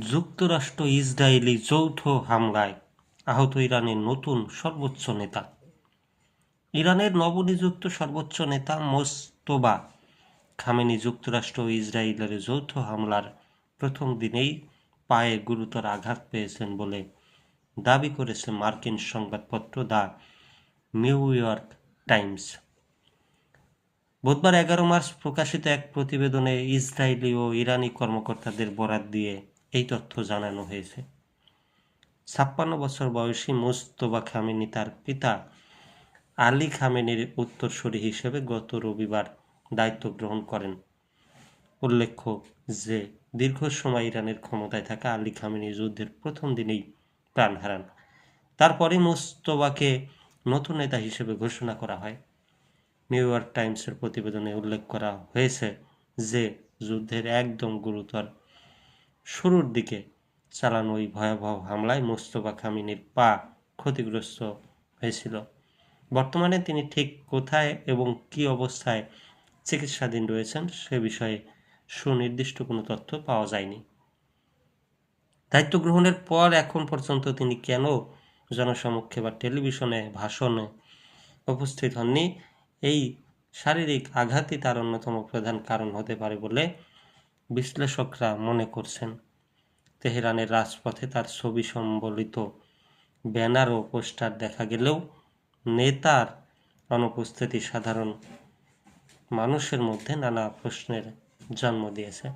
যুক্তরাষ্ট্র ইসরায়েলি যৌথ হামলায় আহত ইরানের নতুন সর্বোচ্চ নেতা। ইরানের নবনিযুক্ত সর্বোচ্চ নেতা মোজতবা খামেনি যুক্তরাষ্ট্র ও ইসরায়েলের যৌথ হামলার প্রথম দিনেই পায়ে গুরুতর আঘাত পেয়েছেন বলে দাবি করেছে মার্কিন সংবাদপত্র দ্য নিউ ইয়র্ক টাইমস। বুধবার 11 মার্চ প্রকাশিত এক প্রতিবেদনে ইসরায়েলি ও ইরানি কর্মকর্তাদের বরাত দিয়ে এই তথ্য জানানো হয়েছে। 56 বছর বয়সী মোজতবা খামেনি তার পিতা আলী খামেনির উত্তরসূরি হিসেবে গত রবিবার দায়িত্ব গ্রহণ করেন। উল্লেখ্য যে দীর্ঘ সময় ইরানের ক্ষমতায় থাকা আলী খামেনি যুদ্ধের প্রথম দিনেই প্রাণ হারান। তারপরে মোজতবাকে নতুন নেতা হিসেবে ঘোষণা করা হয়। নিউ ইয়র্ক টাইমসের প্রতিবেদনে উল্লেখ করা হয়েছে যে যুদ্ধের একদম গুরুতর শুরুর দিকে চালানো ওই ভয়াবহ হামলায় মোজতবা খামেনির পা ক্ষতিগ্রস্ত হয়েছিল। বর্তমানে তিনি ঠিক কোথায় এবং কী অবস্থায় চিকিৎসাধীন রয়েছেন সে বিষয়ে সুনির্দিষ্ট কোনো তথ্য পাওয়া যায়নি। দায়িত্ব গ্রহণের পর এখন পর্যন্ত তিনি কেন জনসমক্ষে বা টেলিভিশনে ভাষণে উপস্থিত হননি, এই শারীরিক আঘাতই তার অন্যতম প্রধান কারণ হতে পারে বলে বিশ্লেষকরা মনে করছেন। তেহরানের রাজপথে তার ছবি সম্বলিত ব্যানার ও পোস্টার দেখা গেলেও নেতার অনুপস্থিতি সাধারণ মানুষের মধ্যে নানা প্রশ্নের জন্ম দিয়েছে।